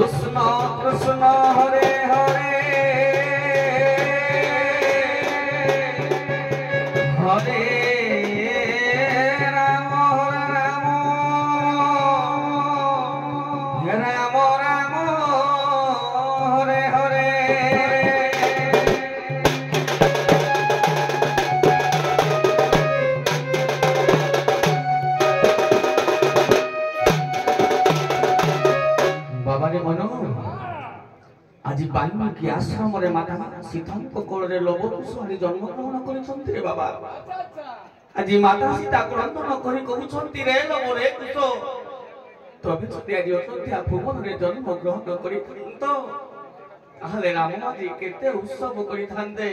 कृष्ण कृष्ण हरे हरे हरे राम राम राम राम हरे हरे बाबारे मन आज वाल्मीकि आश्रम माता सीता कोल लव कुशुमारी जन्मग्रहण कर बाबा आज माता सीता क्रंदन कर कहते रे लव रे कुश तबे तो आज अयोध्या भुवन में जन्मग्रहण कर राम आज केते उत्सव करते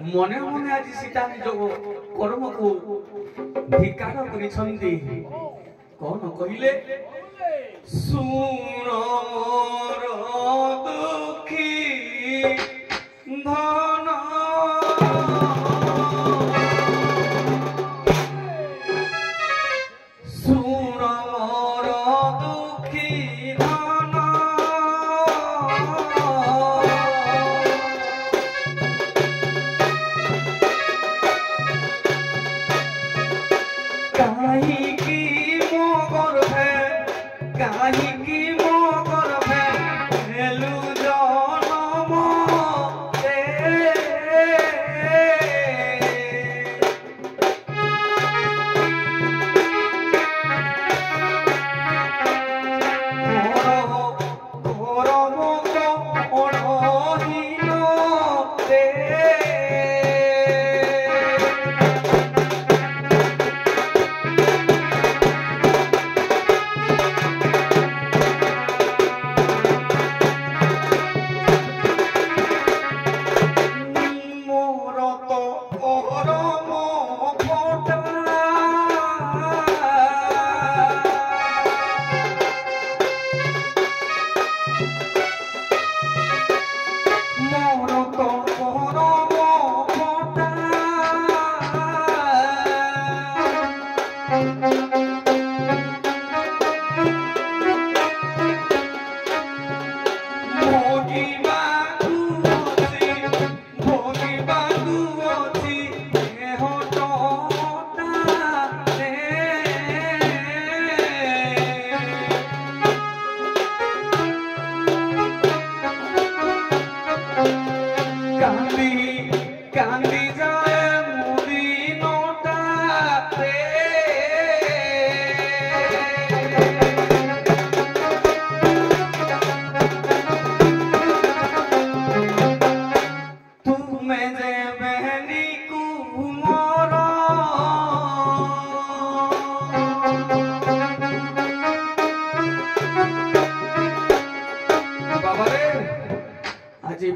मने मने आज सीता निज कर्म को धिकार कर कौन कहले सुन मोर दुखी धन सुन मोर दुखी धन काहे की मोगर है काहे की मोगर है हेलु जनम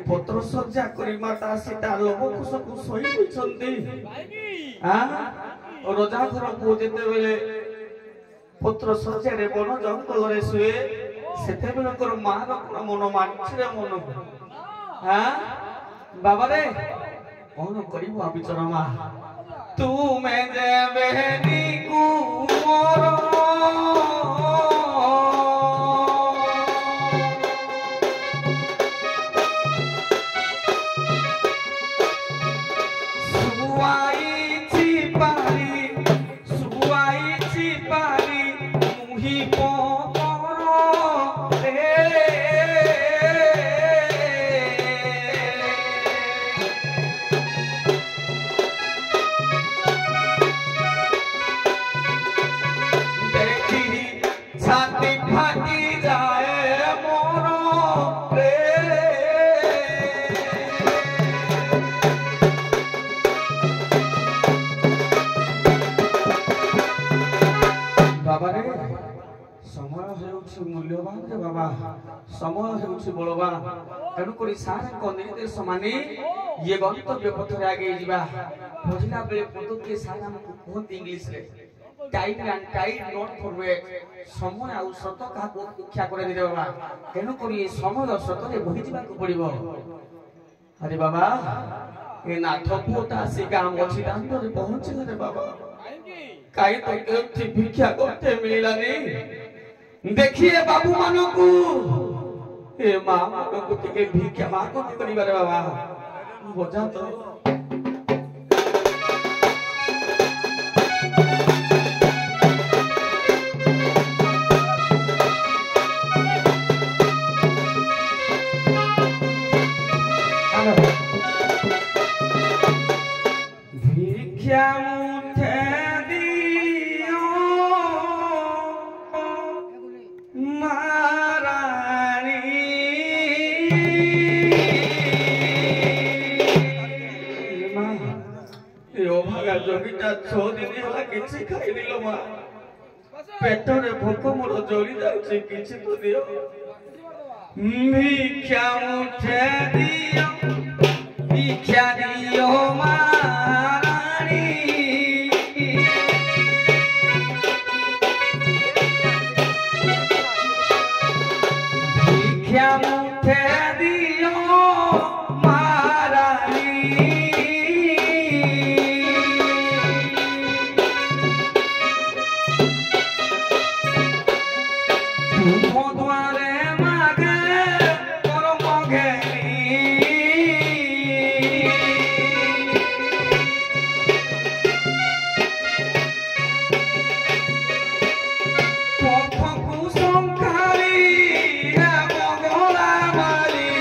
पत्र सज्जा करी माता सीता लोभ कुश को सही होइछन्ती रजा घर को जेते बेले पत्र सज्जा रे बन जंगल रे सुए सेते बेले कर मार मन माछरे मन बाबा रे कौन करिबो विचार मा तू मैं जे बहनी को मोर मूल्यवान रे बाबा समय हेउछि बलवान तेणुक सार निर्देश माने ये गंतव्य पथरे आगे जीवा बुझला बेले पद्धति सार हमको बहुत इंग्लिश रे time and time not forward समय आ सत का इच्छा करे दे बाबा तेणुक ये समय सत रे बहि जीवा को पड़िबो अरे बाबा ए नाथ पुटा से काम अछि दांत रे पहुंचे रे बाबा काई तो केथि भिक्षा करते मिलिलानी देखिए बाबू मानो को ए मां को टिके भिक्षा मागो करिबारे बाबा बोझा तो भिक्षा मुठे दियो महारानी भागा जोगीटा 6 दिन है किसी खाई दिलो मां पेटरे भोक मोर जोड़ी जाउछि किछि तो दियो भिक्षा मुठे दियो भिक्षा दियो महारानी भिक्षा मुठे दियो महारानी तुम द्वारे मागे तोर मगे पथकु संखारी हे मगला मारी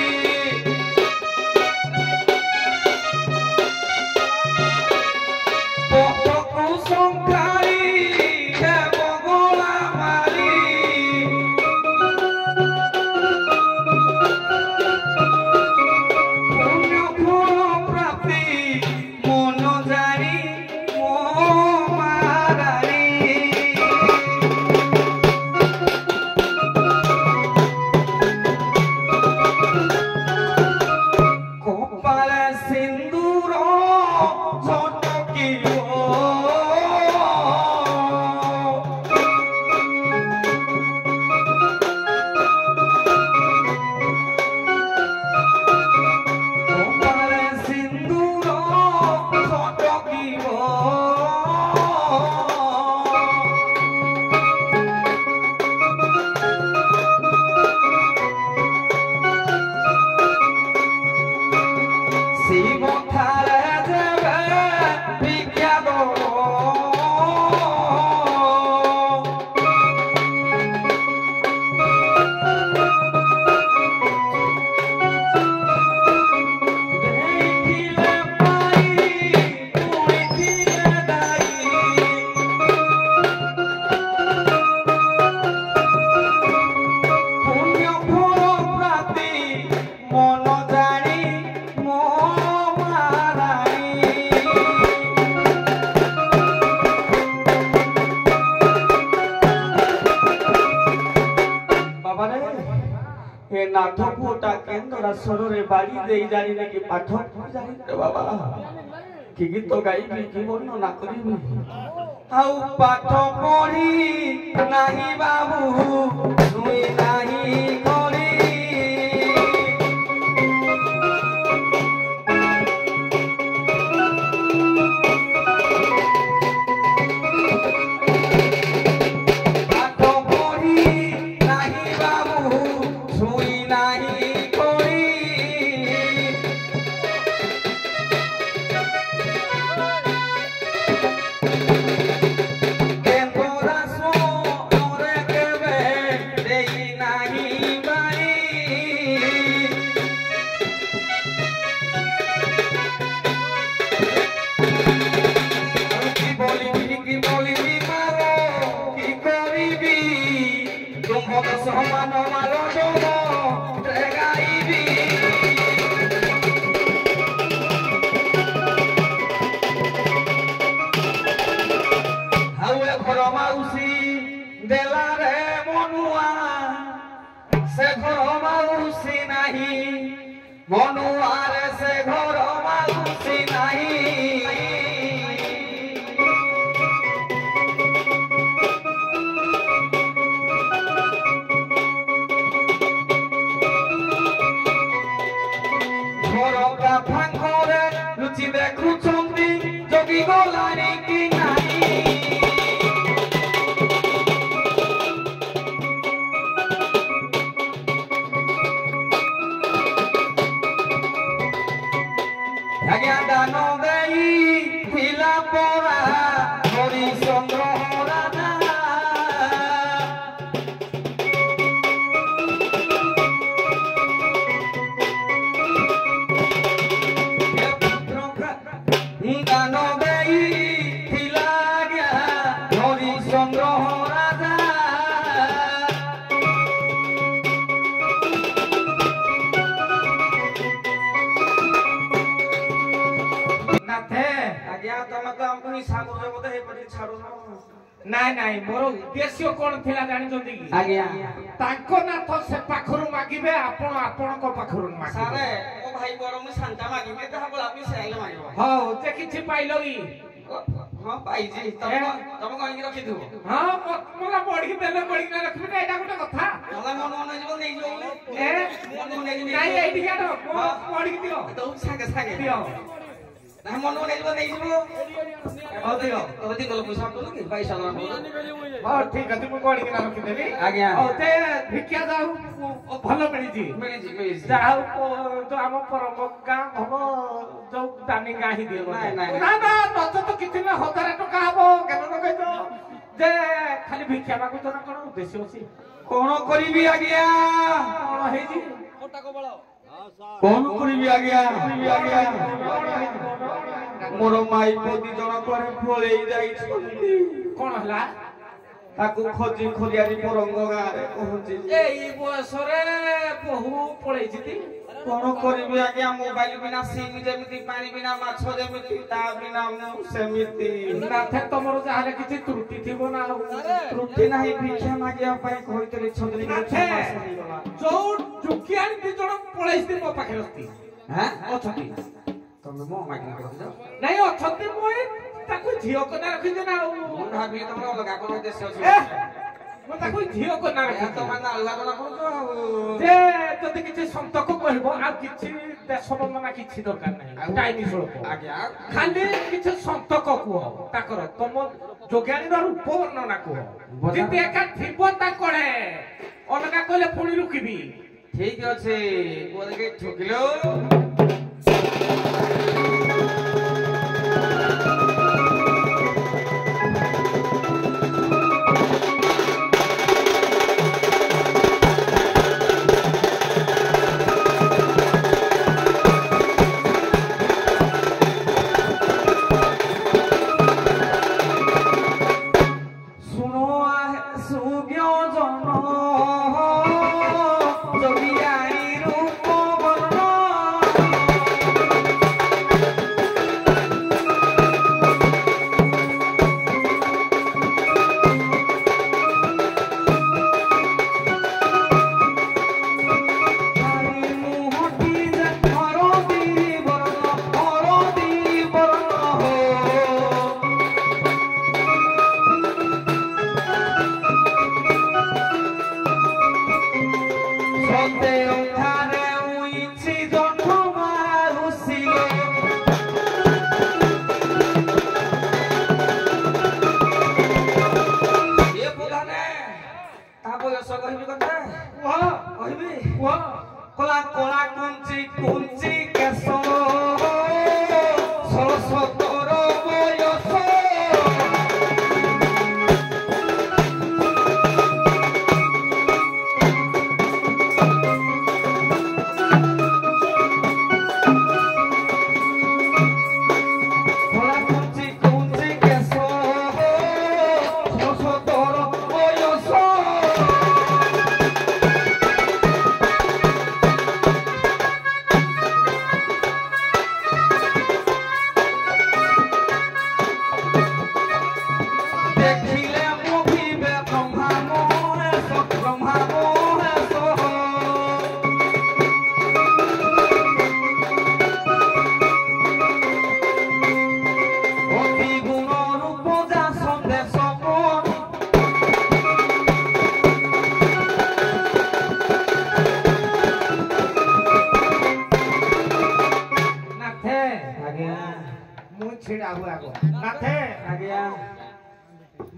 पथकु संखारी हे मगला मारी नाथपुटा केंद्र सरोरे बाड़ी दे जानी ने कि पाठ जानी रे बाबा कि गीत गाइबी कि वर्णना करिबी आउ पाठ पढ़ी नाही बाबू तुई नाही करी मनुआरे से घर माउसी नहीं घर का फांकरे लुचि देखुछंती जोगी गलानी कि नहीं तो हमको हिसाब रे बोते हे पटी छाडो ନାଇଁ ନାଇଁ ମୋର ଉଦ୍ଦେଶ୍ୟ କଣ ଥିଲା ଜାଣିଛନ୍ତି କି ଆଜ୍ଞା ତାଙ୍କ ନାଥ ସେ ପାଖରୁ ମାଗିବେ ଆପଣ ଆପଣଙ୍କ ପାଖରୁ ମାଗିବେ ସାରେ ମୋ ଭାଇ ବଡ଼ ମୁଁ ଶାନ୍ତା ମାଗିବେ ତାହା ବୋଲା ବି ସେଆଇଲେ ମାଗିବ ହଉ ଯେ କିଛି ପାଇଲ କି ହଁ ପାଇଛି ତମେ କଣିକି ରଖିଥିବ ହଁ मला ବଢିକି ଦେଲେ ବଢିକି ରଖିବି ନା ଏଇଟା ଗୋଟେ କଥା ନହେଲେ ମନ ମନ ଯିବ ନେଇଯିବ ଏ ମନ ମନ ନେଇଯିବ ନାଇଁ ଏଇଠି କାଟ ବଢିକି ଦିଅ ଦଉ ସାଙ୍ଗେ ସାଙ୍ଗେ ଦିଅ ନା ମନ ନେଇଯିବ ନେଇଯିବ ହଉ ଦିଅ ତମେ ଦିନ ପଇସା ଦଉ କି ପଇସା ଦଉ ହଉ ଠିକ ଅଛି ମୁଁ ବଢିକି ରଖିଦେବି ଆଜ୍ଞା ହଉ ତେ ଭିକ୍ଷା ଯାଉ ଭଲ ମିଳିଛି ମିଳିଛି ଯାହା ହଉ ତ ଆମ ପରମ ଗାଁ ଭଲ ଯୋଉ ଦାମୀ ଗାଁ ହିଁ ଦିଅ ନାଇଁ ନାଇଁ ନା ନା ନଚେତ କିଛି ନା 1000 ଟଙ୍କା ହବ କେନ ଲଗେଇଛ ଯେ ଖାଲି ଭିକ୍ଷା ମାଗୁଛ ନା କଣ ଉଦ୍ଦେଶ୍ୟ ଅଛି କଣ କରିବି ଆଜ୍ଞା କଣ ହେଇଛି କଣ କରିବି ଆଜ୍ଞା ମୋର ମାଇ ପଦି ଜଣ ପରେ ପଳେଇ ଯାଇଛନ୍ତି କଣ ହେଲା ତାକୁ ଖୋଜି ଖୋଜିଆରି ପରଙ୍ଗ ଗାଁରେ ପହଞ୍ଚି ଏଇ ବୟସରେ ବହୁ ପଳେଇଛି କଣ କରିବି ଆଜ୍ଞା ମୋବାଇଲ ବିନା ସିମ୍ ଯେମିତି ପାଣି ବିନା ମାଛ ଯେମିତି ତା ବିନା ମୁଁ ସେମିତି ନାଥେ ତମର ଯାହାହେଲେ କିଛି ତ୍ରୁଟି ଥିବ ନା ତ୍ରୁଟି ନାହିଁ ଭିକ୍ଷା ମାଗିବା ପାଇଁ କହିଥିଲି ଛଦରି ଯୋଉ ଜୁକିଆଣି 2 ଜଣ ପଳେଇଛି ମୋ ପାଖରେ ଅଛନ୍ତି ତମେ ମୋ ମାଗିନା ରଖିଛ ନାଇଁ ଅଛନ୍ତି ମୁଁ ତାକୁ ଝିଅ କନା ରଖିଛି ନା ଆଉ ମୁଁ ଭାବି ତମର ଅଲଗା କଣ ଦେଶ ଅଛି ମୁଁ ତାକୁ ଝିଅ କନା ରଖିଛି ତମେ ଅଲଗା କଣ କରୁଛ ଆଉ ଯେ ଯଦି କିଛି ସନ୍ତକ କହିବ ଆଉ କିଛି ଦେଶ ବନ୍ଦନା କିଛି ଦରକାର ନାହିଁ ଟାଇମ ସ୍ୱଳ୍ପ ଆଜ୍ଞା ଖାଲି କିଛି ସନ୍ତକ କୁହ ତାଙ୍କର ତମ ଯୋଗାଣୀର ରୂପ ବର୍ଣ୍ଣନା କୁହ ଯେମିତି ଏକା ଥିବ ତାଙ୍କଡେ ଅଲଗା କହିଲେ ପୁଣି ରୁକିବି ଠିକ ଅଛି ବୋଧେ ଠକିଲ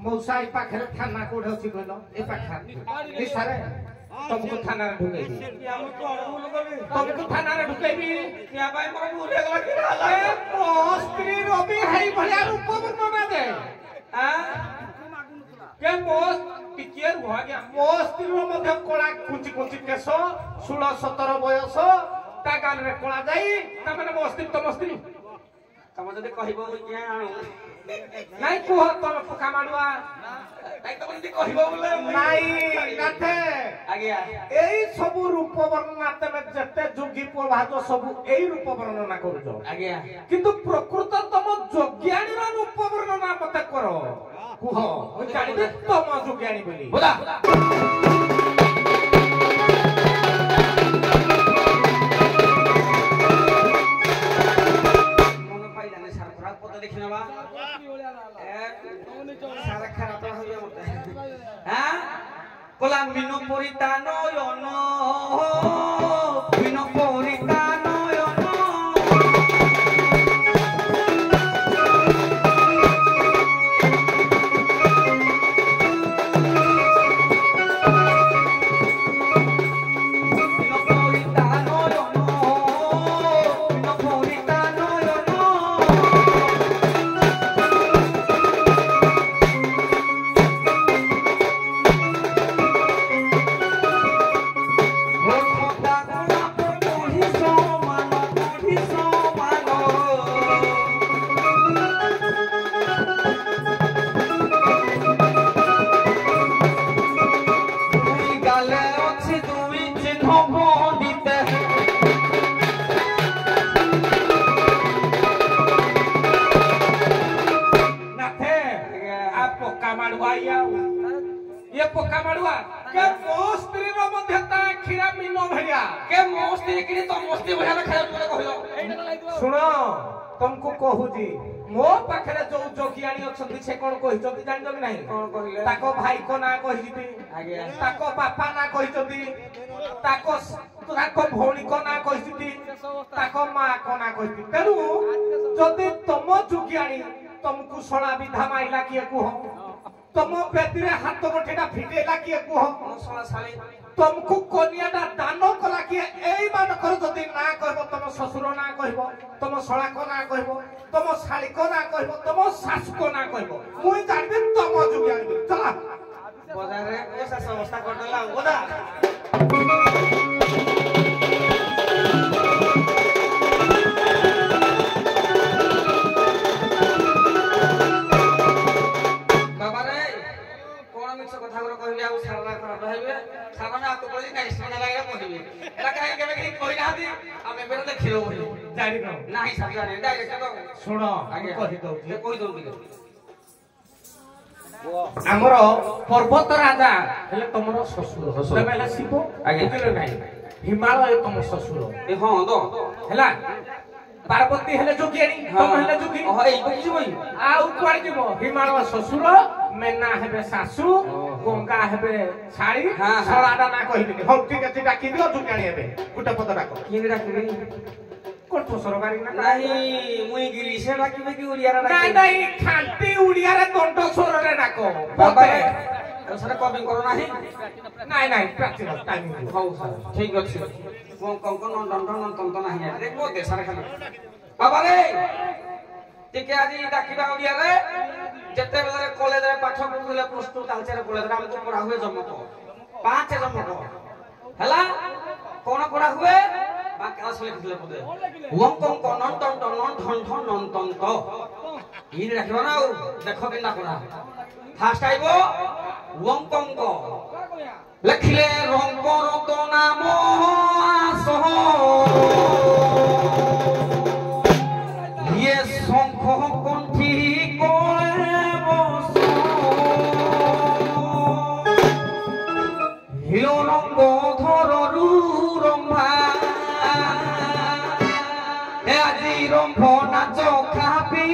मौसा पाखे थाना कोठे अच्छी कहल ए पाखे तुमको थाना ढुकेबी तुमको थाना ढुकेबी मो स्त्री रवि हाई भलिया रूप वर्णना दे के मो टिकिए रुह गया मो स्त्री मध्य कला कुंची कुंची केश 16-17 बयस ता गाल रे कला जाई ता माने मो स्त्री तुम स्त्री तम जदि कहबो किया आनु नहीं कुह तम पका माडुआ नहीं तम जदि कहबो बोले नहीं नाथे आज्ञा एई सब रूप वर्णना तमे जते जोगी ଭାଜ ସବୁ ଏଇ ରୂପ ବର୍ଣ୍ଣନା କରୁଛ ଆଜ୍ଞା କିନ୍ତୁ ପ୍ରକୃତ ତମ ଯୋଗ୍ୟାଣୀର ରୂପ ବର୍ଣ୍ଣନା ମତେ କର କୁହ ମୁଁ ଜାଣିବି ତମ ଯୋଗ୍ୟାଣୀ ବୋଲି ବୋଲା ମନ ପାଇଲାନି ସାର ଖରାପ ପଦ ଦେଖି ନେବା ସାର ଖରାପ ହଇବ ମତେ হ্যাঁ কলা মিনো পরিতা নয়ন মিনো পরিতা নয়ন মিনো পরিতা নয়ন মিনো পরিতা নয়ন ପକା ମାଡୁଆ କେ ମୋ ସ୍ତ୍ରୀର ମଧ୍ୟ ତା କ୍ଷୀରା ମିନ ଭଳିଆ କେ ମୋ ସ୍ତ୍ରୀ କିରି ତ ମୋ ସ୍ତ୍ରୀ ଭଳିଆ ଖାଇବା ପରେ କହିଲ ଶୁଣ ତମକୁ କହୁଛି ମୋ ପାଖରେ ଯୋଉ ଯୋଗିଆଣୀ ଅଛନ୍ତି ସେ କଣ କହିଛନ୍ତି ଜାଣିଛ କି ନାହିଁ କଣ କହିଲେ ତାଙ୍କ ଭାଇଙ୍କ ନାଁ କହିଛନ୍ତି ଆଜ୍ଞା ତାଙ୍କ ବାପା ନାଁ କହିଛନ୍ତି ତାଙ୍କ ଭଉଣୀଙ୍କ ନାଁ କହିଛନ୍ତି ତାଙ୍କ ମାଙ୍କ ନାଁ କହିଛନ୍ତି ତେଣୁ ଯଦି ତମ ଯୋଗିଆଣୀ ତମକୁ ଶଳା ବିଧା ମାଇଲା କିଏ କୁହ ତମ ବେଦିରେ ହାତ ଗୋଟିଟା ଫିଟେଇଲା କିଏ କୁହ ତମକୁ କନ୍ୟାଟା ଦାନ କଲା କିଏ ଏଇ ମାନଙ୍କର ଯଦି ନାଁ କହିବ ତମ ଶ୍ୱଶୁର ନାଁ କହିବ ତମ ଶଳାଙ୍କ ନାଁ କହିବ ତମ ଶାଳୀଙ୍କ ନାଁ କହିବ ତମ ଶାଶୁଙ୍କ ନାଁ କହିବ ମୁଁ ଜାଣିବି ତମ ଯୁଗି ଆଣିବି ଚଲା ବଜାରରେ ପଇସା ବ୍ୟବସ୍ଥା କରିଦେଲା ବୋଧା কথা গুলো কইলে আর সারা খারাপ হইবে সারা না তো কইলি নাই শোনা লাগে কইবে এরা কাই কেবে কি কই না দি আমি বের দেখিলো বলি জানি না নাই সারা জানি ডাইরেক্ট তো শুনো আগে কহি দউছি কই দউ দিকে ଆମର ପର୍ବତ ରାଜା ହେଲେ ତମର ଶ୍ୱଶୁର ତମେ ହେଲେ ଶିବ ବୁଝିଲେ ନାହିଁ ହିମାଳୟ ତମ ଶ୍ୱଶୁର ଏ ହଁ ତ ହେଲା ପାର୍ବତୀ ହେଲେ ଯୋଗିଆଣୀ ତମ ହେଲେ ଯୋଗୀ ଏଇ ବୁଝିବ ଆଉ କୁଆଡେ ଯିବ ହିମାଳୟ ଶ୍ୱଶୁର মেনা হেবে শাশু গঙ্গা হেবে ছাড়ি সলাটা না কহিবিনি হউ ঠিক আছে ডাকি দিও জুনিয়ানি হেবে গুটে পদ ডাক কি ডাকিবি কোন সরকারি না নাই মুই ইংলিশে ডাকিবে কি ওড়িয়ারে ডাকিবে নাই নাই খাঁটি ওড়িয়ারে দণ্ড স্বরে ডাক বাবা সেটা কপি করো নাই নাই নাই প্র্যাকটিস টাইম হউ স্যার ঠিক আছে কোন কোন নন্দন নাই দেখবো দেশারে খালি বাবা রে ଟିକେ ଆଜି ଡାକିବା ଓଡିଆରେ ଯେତେବେଳେ କଲେଜରେ ପାଠ ପଢୁଥିଲେ ପ୍ଲସ ଟୁ ତାଲଚେର କଲେଜରେ ଆମକୁ ପଢା ହୁଏ ଜମକ 5 ଜମକ ହେଲା କଣ ପଢା ହୁଏ ବାକ୍ୟ ଲେଖିଥିଲେ ବୋଧେ ଓಂ କଂ କନନ୍ ଟନ୍ ଟନ୍ ଠନ୍ ଠନ୍ ନନ୍ ଟନ୍ ତ ଇନି ଡାକିବ ନା ଆଉ ଦେଖ କେନ୍ତା ପଢା ଫାର୍ଷ୍ଟ ଆଇବ ଓಂ କଂ କ ଲେଖିଲେ ରଙ୍ଗ ରତ ନାମ ଆସହ ইয়ে শঙ্খ কণ্ঠী কলে বস হিল রঙ্গ ধরু রম্ভা হে আজি রম্ভ নাচ খাপি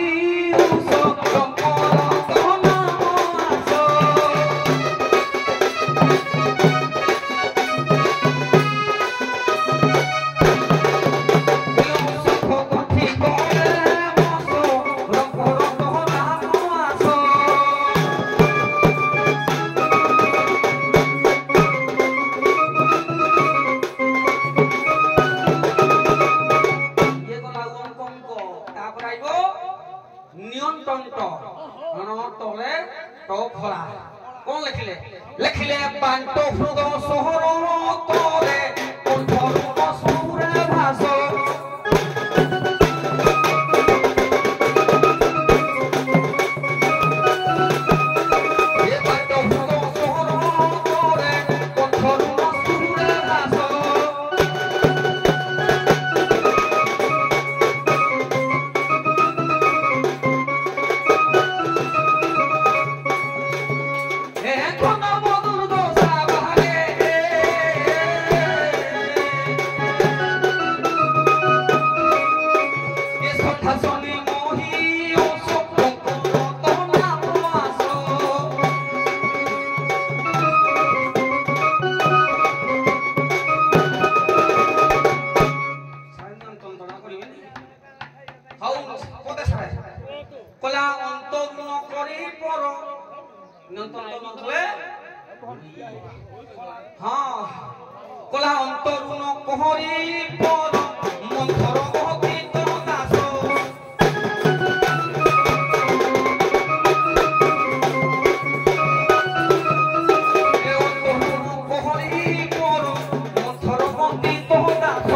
লেখিলে বান্ত ফ্রুগ শহর তরে কণ্ঠর কসুরে ভাস ତନ୍ତ ନଥିଲେ ହଁ କଲା ଅନ୍ତରୁଣ କହରି ପର ମନ୍ଥର ଗତି ତୋ ଦାସ ଏ ଅନ୍ତରୁଣ କହରି ପର ମନ୍ଥର ଗତି ତୋ ଦାସ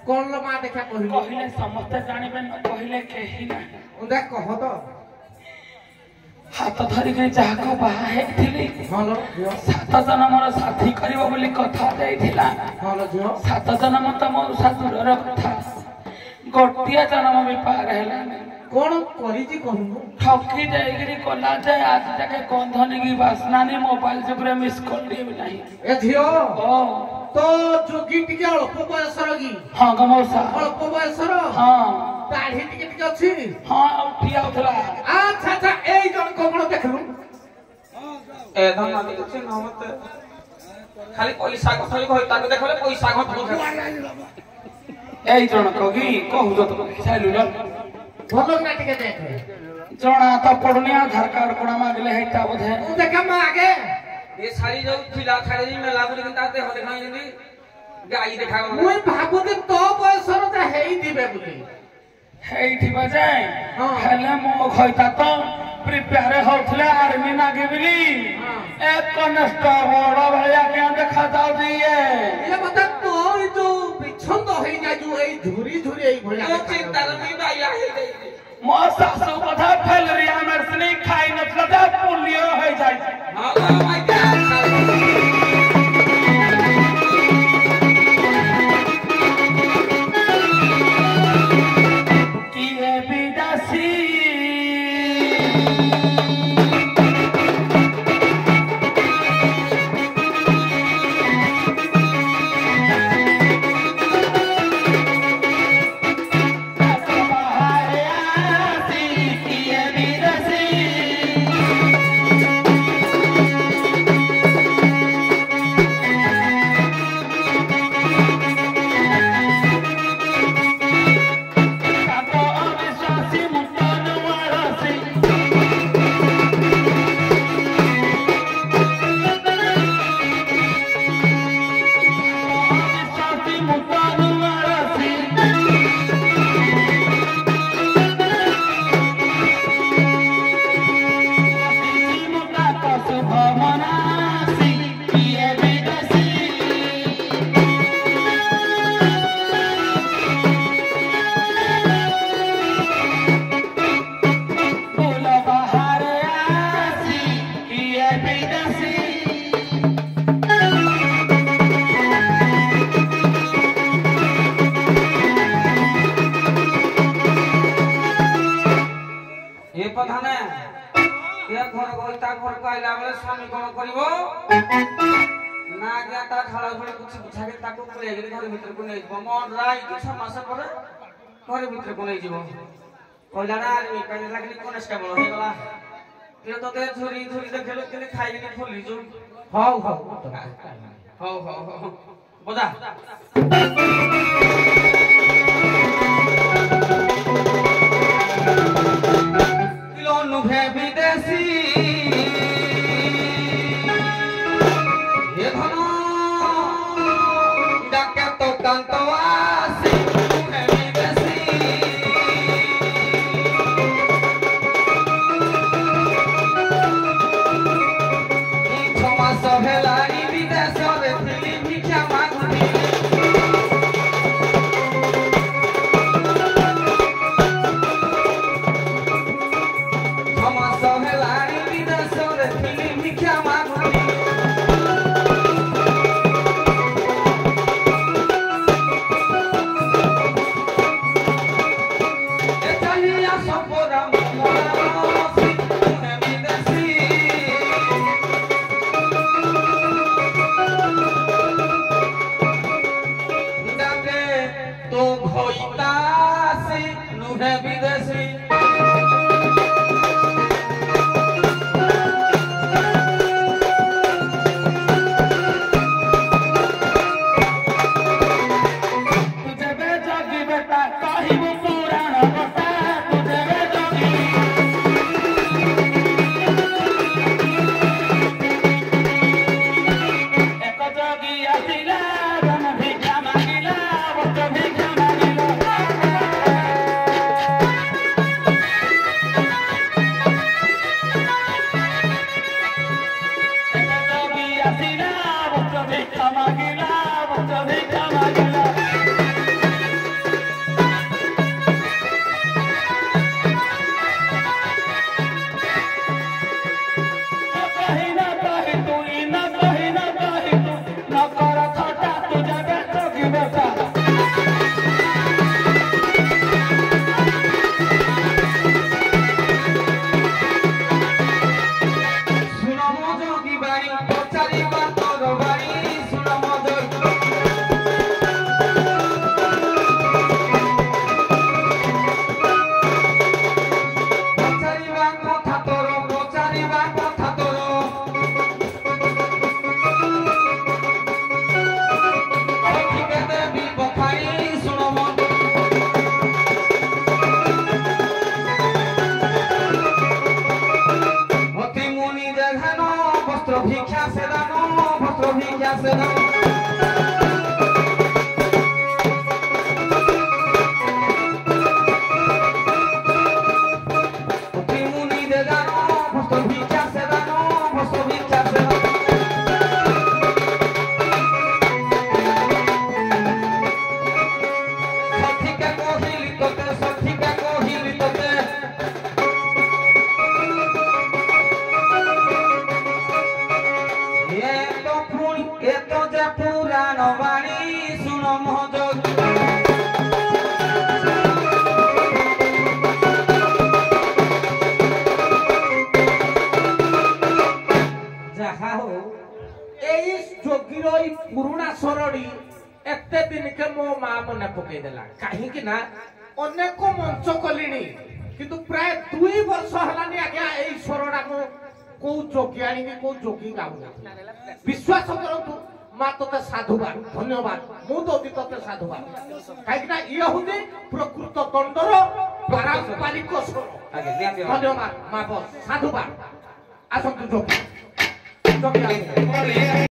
कौन लो मां देखा कहले समस्त जानिबे न कहले केही ना उदा कह तो हाथ धरि के जाको बाहा हेथिली हां लो जो 7 जन मोर साथी करिवो बोली कथा देइथिला हां लो जो 7 जन मत मोर साथुर कथा गोटिया जन्म भी पार हैला कौन करी जी कहू ठकी जाइगिरी कोला जाय आज तक गंधनी की वासना ने मोबाइल जुगरे मिस कॉल दिए भी नहीं ए धियो ओ तो जोगी टिके अल्प बयसर की हां गमौसा अल्प बयसर हां दाढ़ी टिके टिके अछि हां उठिया उठला अच्छा अच्छा एई जन कोन देखलु ए धन्ना देखछ न मत खाली पैसा कथली कहि ताके देखले पैसा घट एई जण कगी कहू तो खिसाइलु ल भलो ना टिके देखे जणा तो पड़निया आधार कार्ड कोना मागले हेटा बोधे उ देखा मा आगे ये सारी जो फिला खाली में लागु लेकिन ताते हो देखाई जंदी गाई देखा मुई भाबुते तो बयसर त हेई दिबे बुली हेठी बजाय हां हेले मो खइता तो प्रिपेयर होथले आर्मी नागे बिली एक कनेस्टेबल भैया के देखा जाऊ दिए ये बता तो जो बिछन तो हेई जा जो एई धुरी धुरी एई भैया तो चिंता में बाया है मो सासु कथा फैल रिया मेडिसिन खाई मतलब पोलियो हो जाय हां माय गॉड Bye. ପ୍ରଧାନେ ଏ ଘର ଗଇ ତା ଘରକୁ ଆଇଲା ବେଳେ ସ୍ୱାମୀ କଣ କରିବ ନା ଆଜ୍ଞା ତା ଝାଳ ଝୁଳି କିଛି ବୁଝାକି ତାକୁ ପୁରେଇକିରି ଘର ଭିତରକୁ ନେଇଯିବ ମଣ୍ଡରା ହେଇକି 6 ମାସ ପରେ ଘର ଭିତରକୁ ନେଇଯିବ କହିଲା ନା ଆର୍ମି ପାଇଁ ଲାଗିଲି କନେଷ୍ଟେବଳ ହେଇଗଲା ଟିକେ ତତେ ଝୁରି ଝୁରି ଦେଖିଲୁ କେମିତି ଖାଇକିନି ଫୁଲିଛୁ ହଉ ବଜା किलो नुहे विदेशी ये धनो डाके तो कांतवासी नुहे विदेशी ई छमा सहेलारी विदेश रे दिल्ली भिक्षा मागुनी पुराना सरड़ी एते दिन के मो मां मने पकई देला काहे कि ना अनेक मंच कलिनी किंतु प्राय 2 वर्ष हलानी आज्ञा एई सरड़ा को को जोगियानी के को जोगी गाउ विश्वास करतु मां तोते साधुवाद धन्यवाद मु तो तोते साधुवाद काहे कि ना ये होते प्रकृत दंडर पारंपरिक स्वर धन्यवाद मां बस साधुवाद आसंतु जोगी जोगी